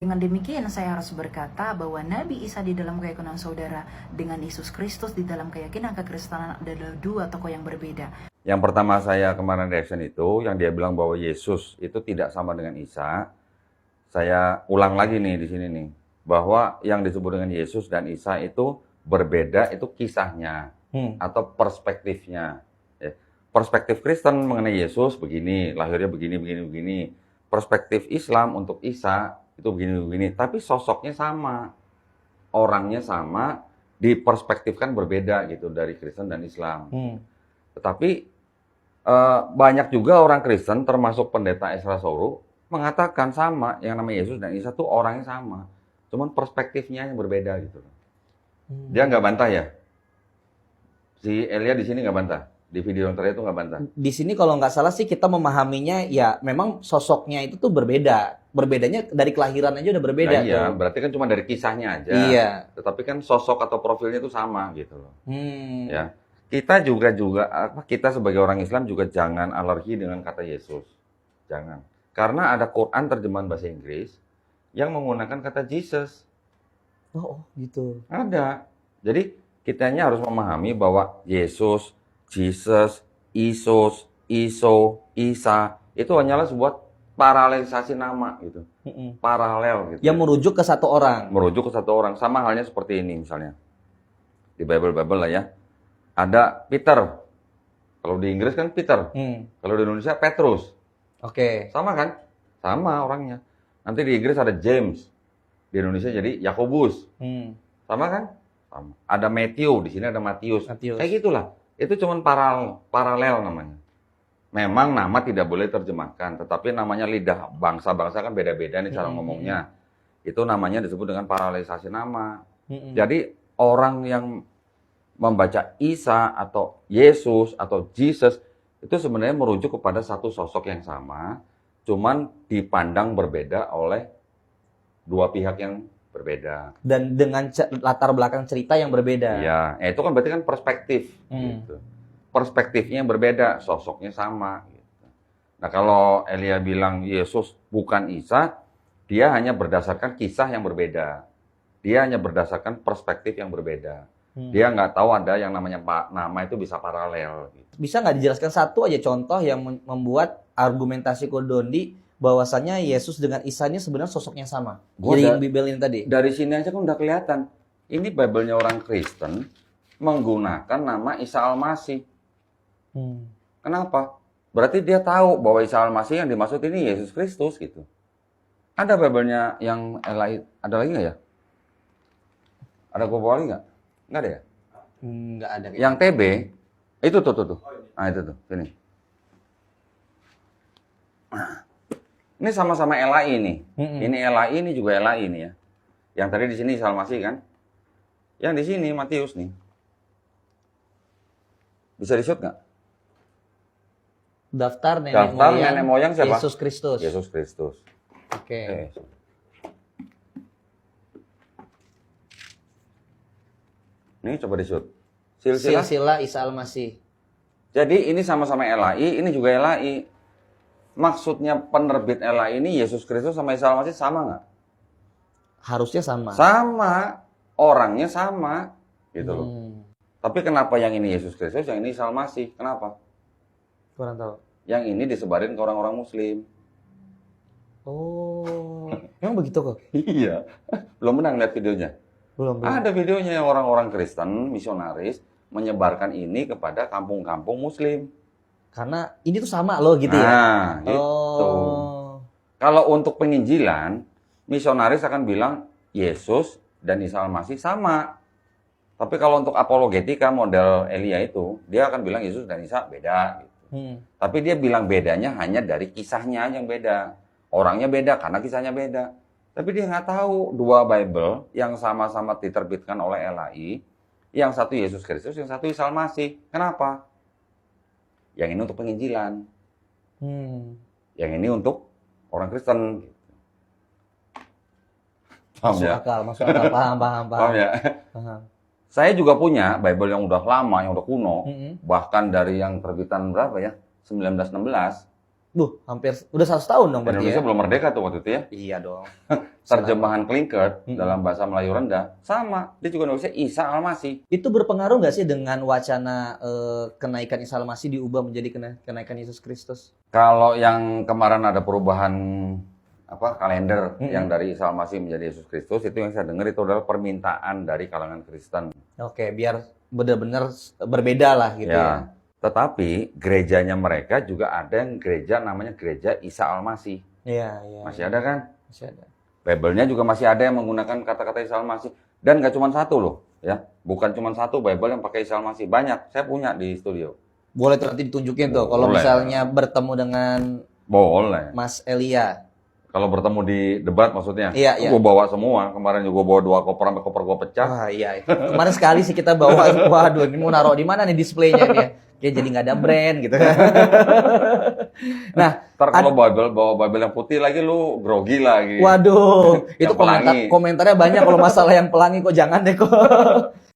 Dengan demikian saya harus berkata bahwa Nabi Isa di dalam keyakinan saudara dengan Yesus Kristus di dalam keyakinan kekristenan adalah dua tokoh yang berbeda. Yang pertama saya kemarin reaction itu, yang dia bilang bahwa Yesus itu tidak sama dengan Isa. Saya ulang lagi nih di sini nih, bahwa yang disebut dengan Yesus dan Isa itu berbeda, itu kisahnya atau perspektifnya. Perspektif Kristen mengenai Yesus begini, lahirnya begini. Perspektif Islam untuk Isa itu begini. Tapi sosoknya sama, orangnya sama, diperspektifkan berbeda gitu dari Kristen dan Islam. Tetapi banyak juga orang Kristen, termasuk pendeta Ezra Soru, mengatakan sama, yang namanya Yesus dan Isa tuh orangnya sama, cuman perspektifnya yang berbeda gitu. Dia nggak bantah ya? Si Elia di sini nggak bantah? Di video yang terakhir itu nggak bantah? Di sini kalau nggak salah sih kita memahaminya ya memang sosoknya itu tuh berbeda. Berbedanya dari kelahiran aja udah berbeda. Nah, iya, berarti kan cuma dari kisahnya aja. Iya. Tetapi kan sosok atau profilnya itu sama gitu loh. Ya. Kita kita sebagai orang Islam juga jangan alergi dengan kata Yesus. Jangan. Karena ada Quran terjemahan bahasa Inggris yang menggunakan kata Jesus. Oh gitu. Ada. Jadi kitanya harus memahami bahwa Yesus, Jesus, Isus, Iso, Isa itu hanyalah sebuah paralelisasi nama gitu. Paralel gitu. Yang merujuk ke satu orang. Merujuk ke satu orang. Sama halnya seperti ini misalnya. Di Bible lah ya. Ada Peter. Kalau di Inggris kan Peter. Kalau di Indonesia Petrus. Oke. Sama kan? Sama orangnya. Nanti di Inggris ada James. Di Indonesia jadi Yakobus. Sama kan? Sama. Ada Matthew, di sini ada Matius. Kayak gitulah. Itu cuma paralel namanya. Memang nama tidak boleh terjemahkan, tetapi namanya lidah bangsa-bangsa kan beda-beda nih cara ngomongnya. Itu namanya disebut dengan paralelisasi nama. Jadi orang yang membaca Isa atau Yesus atau Jesus itu sebenarnya merujuk kepada satu sosok yang sama, cuman dipandang berbeda oleh dua pihak yang berbeda. Dan dengan latar belakang cerita yang berbeda. Iya, itu kan berarti kan perspektif. Gitu. Perspektifnya yang berbeda, sosoknya sama. Gitu. Nah kalau Elia bilang Yesus bukan Isa, dia hanya berdasarkan kisah yang berbeda. Dia hanya berdasarkan perspektif yang berbeda. Dia nggak tahu ada yang namanya nama itu bisa paralel. Gitu. Bisa nggak dijelaskan satu aja contoh yang membuat argumentasi Kodondi bahwasannya Yesus dengan Isa ini sebenarnya sosoknya sama. Jadi Bible ini tadi. Dari sini aja kan udah kelihatan. Ini Bible-nya orang Kristen menggunakan nama Isa Al-Masih. Kenapa? Berarti dia tahu bahwa Isa Al-Masih yang dimaksud ini Yesus Kristus gitu. Ada Bible-nya yang lain, ada lagi nggak ya? Ada gua lagi nggak? Nggak ada ya? Nggak ada. Yang TB, itu tuh. Nah itu tuh, sini. Ini sama-sama LAI nih. Ini LAI, ini juga LAI nih ya. Yang tadi di sini Isa Al-Masih kan? Yang di sini Matius nih. Bisa di-shoot nggak? Daftar nenek moyang siapa? Yesus Kristus. Yesus Kristus. Oke. Ini coba di-shoot. Silsilah Isa Al-Masih. Jadi ini sama-sama LAI, ini juga LAI. Maksudnya penerbit LAI ini Yesus Kristus sama Isa Al-Masih sama nggak? Harusnya sama. Sama. Orangnya sama. Gitu loh. Tapi kenapa yang ini Yesus Kristus, yang ini Isa Al-Masih? Kenapa? Kurang tahu. Yang ini disebarin ke orang-orang Muslim. Oh, emang begitu kok? Iya. Belum pernah ngeliat videonya? Belum. Ada videonya yang orang-orang Kristen, misionaris, menyebarkan ini kepada kampung-kampung Muslim. Karena ini tuh sama loh gitu ya? Nah, gitu. Kalau untuk penginjilan, misionaris akan bilang Yesus dan Isa Al-Masih sama. Tapi kalau untuk apologetika model Elia itu, dia akan bilang Yesus dan Isa beda. Gitu. Tapi dia bilang bedanya hanya dari kisahnya yang beda. Orangnya beda karena kisahnya beda. Tapi dia nggak tahu dua Bible yang sama-sama diterbitkan oleh LAI, yang satu Yesus Kristus, yang satu Isa Al-Masih. Kenapa? Yang ini untuk penginjilan. Yang ini untuk orang Kristen. Paham Masuk ya? akal, paham. Paham ya? Paham. Saya juga punya Bible yang udah lama, yang udah kuno, bahkan dari yang terbitan berapa ya? 1916. Hampir udah 100 tahun dong berarti Indonesia ya. belum merdeka tuh waktu itu ya. Iya dong. Terjemahan Klinkert Mm-mm. dalam bahasa Melayu rendah sama, dia juga nulisnya Isa Al-Masih. Itu berpengaruh nggak sih dengan wacana kenaikan Isa Al-Masih diubah menjadi kenaikan Yesus Kristus? Kalau yang kemarin ada perubahan kalender Mm-mm. yang dari Isa Al-Masih menjadi Yesus Kristus, itu yang saya dengar itu adalah permintaan dari kalangan Kristen. Oke, biar benar-benar berbeda lah gitu ya. Tetapi gerejanya mereka juga ada yang gereja namanya gereja Isa Al-Masih. Iya. Masih ada kan? Masih ada. Bible-nya juga masih ada yang menggunakan kata-kata Isa Al-Masih. Dan nggak cuma satu loh, ya. Bukan cuma satu Bible yang pakai Isa Al-Masih. Banyak, saya punya di studio. Boleh tuh nanti ditunjukin tuh kalau Boleh. misalnya bertemu dengan Boleh. Mas Elia. Kalau bertemu di debat maksudnya. Iya. Gue bawa semua. Kemarin juga bawa 2 koper, sampai koper gue pecah. Wah, iya. Kemarin sekali sih kita bawa, waduh, ini mau naruh di mana nih displaynya nih ya? Kayak jadi nggak ada brand gitu. Nah, Ntar kalau bawa Bible yang putih lagi lu grogi lagi. waduh, itu Yang pelangi. komentarnya banyak kalau masalah yang pelangi kok jangan deh kok.